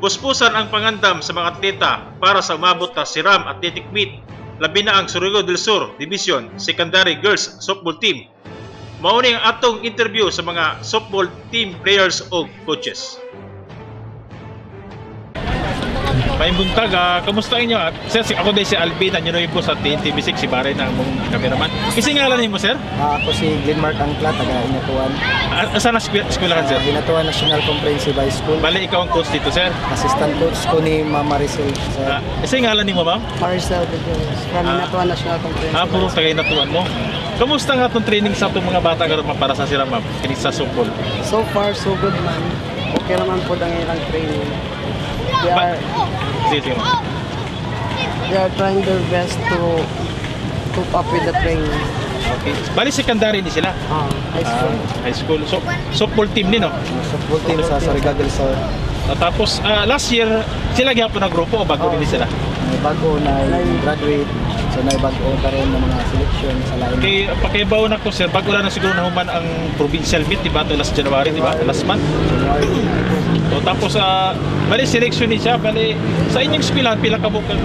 Puspusan ang pangandam sa mga atleta para sa umabot na Siram Athletic Meet, labi na ang Surigao del Sur Division Secondary Girls Softball Team. Mauni ang atong interview sa mga softball team players o coaches. May buntag, kamusta inyo? Sir, ako din si Alvin, ang nyo po sa TNTV6, si Barry na mong kameraman. Kasi ngalan mo, sir? Ako si Glenmark Angkla, taga Inatuan. Saan na eskwelahan, sir? Inatuan National Comprehensive High School. Bali, ikaw ang coach dito, sir? Assistant coach ko ni Ma'am Maricel. Kasi ngalan mo, ma'am? Maricel from Inatuan National Comprehensive. Puro taga Inatuan mo. Kamusta nga itong training sa itong mga bata karon para sa sila, ma'am? Kinig sa softball. So far, so good, man. Okay naman po ang ilang training. They are trying their best to cope up with the training. Okay. Bali, secondary ni sila? High school. High school. So, softball team din, no? Softball team sa Surigao del Sur. Tapos, last year, sila gyapon na grupo o bago din sila? May bago na graduate. So, may bago pa rin ng mga selection sa lain. Okay, pakibaw na ko, sir. Bago lang na siguro nahuman ang provincial meet, diba? Ito last January, diba? Last month. So, tapos, bali, selection ni siya. Bali, sa inyong eskwelahan, pila ka bukang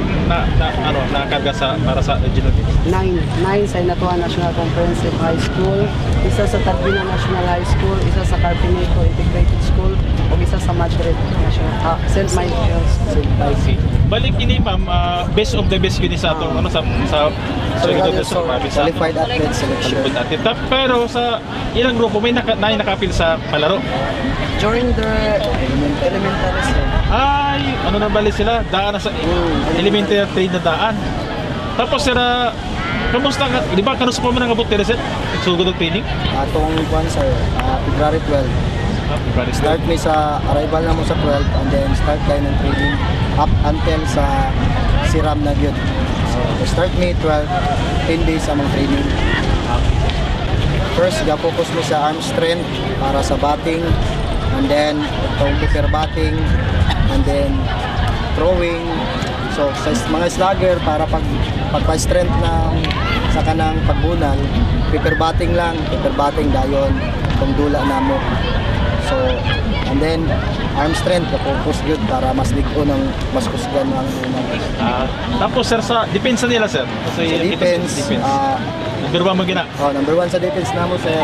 nakarga para sa regional meet? 9 sa Inatuan National Comprehensive High School, isa sa Tagbina National High School, isa sa Carpinito Integrated School, o isa sa Madrid National St. Michael's. Okay. Balik ini, ma'am, best of the best yun sa atong sa Surigao del Sur province. Qualified athlete selection. Pero sa ilang grupo may nakapil sa palaro. During their elementary school. Ay, ano na bali sila? Daan na sa elementary na daan. Tapos sira, kamusta ka? Di ba kanus pa man ang abot nila, sir? Sugod ang training? Atong buwan, sir, February 12. Start may sa arrival na mo sa 12 and then start kayo ng training up until sa Siram na yun. So, start May 12, 10 days among training. First, focus mo sa arm strength para sa batting, and then itong kicker batting, and then throwing. So, sa mga slugger, para pagpa-strength ng sa kanang pagbunal, kicker batting lang, kicker batting dayon, itong dula na mo. So, and then arm strength, focus good para mas ligo ng mas kusgan ng unang. Tapos sir, sa defense nila, sir? Sa defense, number 1 mo gina? Number 1 sa defense na mo, sir.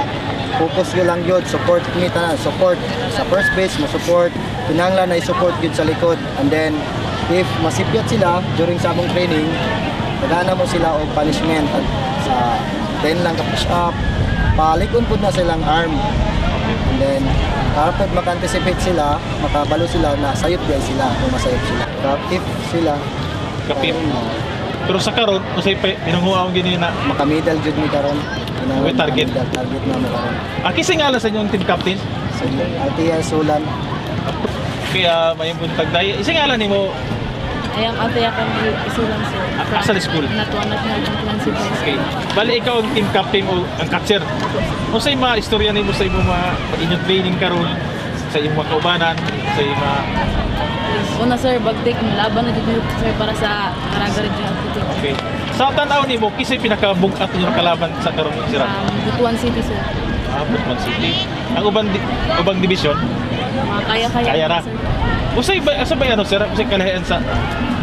Focus yun lang yun, support kita na, support sa first base, mo-support, pinanglan na i-support yun sa likod. And then, if masipyat sila during sa among training, nagana mo sila o punishment at sa 10 lang ka-push up, palikon po na silang arm. And then, kapag maka-anticipate sila, makabalo sila na sayop yan sila kung masayop sila. Kapip sila. Kapip. Pero sa karon, usay pinanguha ang ganyan na makamedal jud ni karon. May target. Target na mo karon. Kasi nga sa inyong team captain? So, Altia Sulan. Kaya may buntag dahil. Isa nga ni mo. Ayang ate akong isulang, sir. Sa school? Natuan National Comprehensive High School. Okay. Bali, ikaw ang team captain o ang catcher. Kung sa mga istorya nimo sa imo mga inyong training karon, sa iyong mga kaubanan, sa iyong mga... Una, sir, bagtik, laban na dito, sir, para sa Caraga Regional Athletic. Okay. Sa tanaw nimo, kisay pinakabugat niyo kalaban sa karon sira? Butuan City, sir. Butuan City. Ang ubang division? Kaya-kaya. Kaya na. Sir. Usay ba ano sir? Usay kalahian sa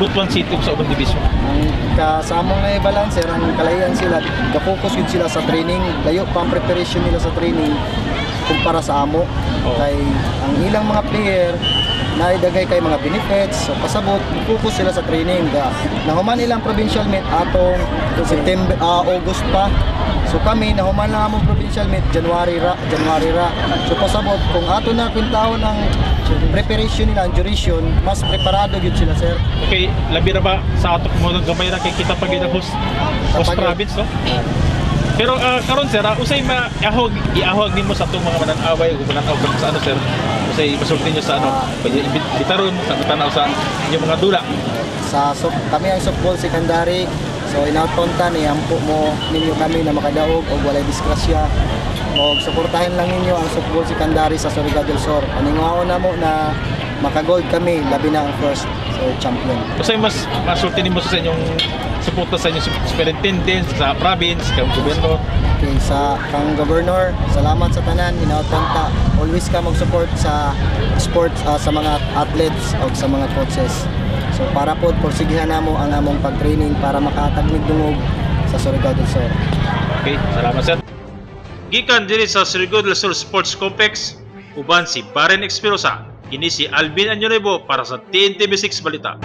Butuan City sa ubang division? Ang sa among nga balance, sir, ang kalahian sila, ga-focus yun sila sa training, layo pa ang preparation nila sa training kumpara sa amo. Kay ang ilang mga player naidagay kay mga benefits, so pasabot focus sila sa training. Nahuman ilang provincial meet atong September, August pa. So kami nahuman lang among provincial meet January ra. So pasabot kung ato na kwintahon ang preparation nila, ang duration, mas preparado gyud sila, sir. Okay, labi ra ba sa ato mo gamay ra kay kita pag host province, no? Pero karon sir, usay iahog nimo sa atong mga mananaway ug mananaw sa ano sir? Usay masulti niyo sa ano? Bitaron sa tanaw sa inyong mga dula. Kami ang softball secondary. So inautonta ni ampo mo ninyo kami na makadaog og walay disgrasya. Og suportahin lang ninyo ang softball secondary sa Surigao del Sur. Aningaon na mo na makagold kami, labi na ang first champion. Usay mas masulti nimo sa inyong suporta sa inyo superintendent, sa province, kang gobyerno. Okay, sa kang governor, salamat sa tanan, hinautanta. Always ka mag-support sa sports, sa mga athletes o sa mga coaches. So para po porsigihan namo ang among pag-training para makatagmig dungog sa Surigao del Sur. Okay, salamat sir. Gikan diri sa Surigao del Sur Sports Complex, uban si Baren Experosa, kini si Alvin Anyonebo para sa TNTV6 Balita.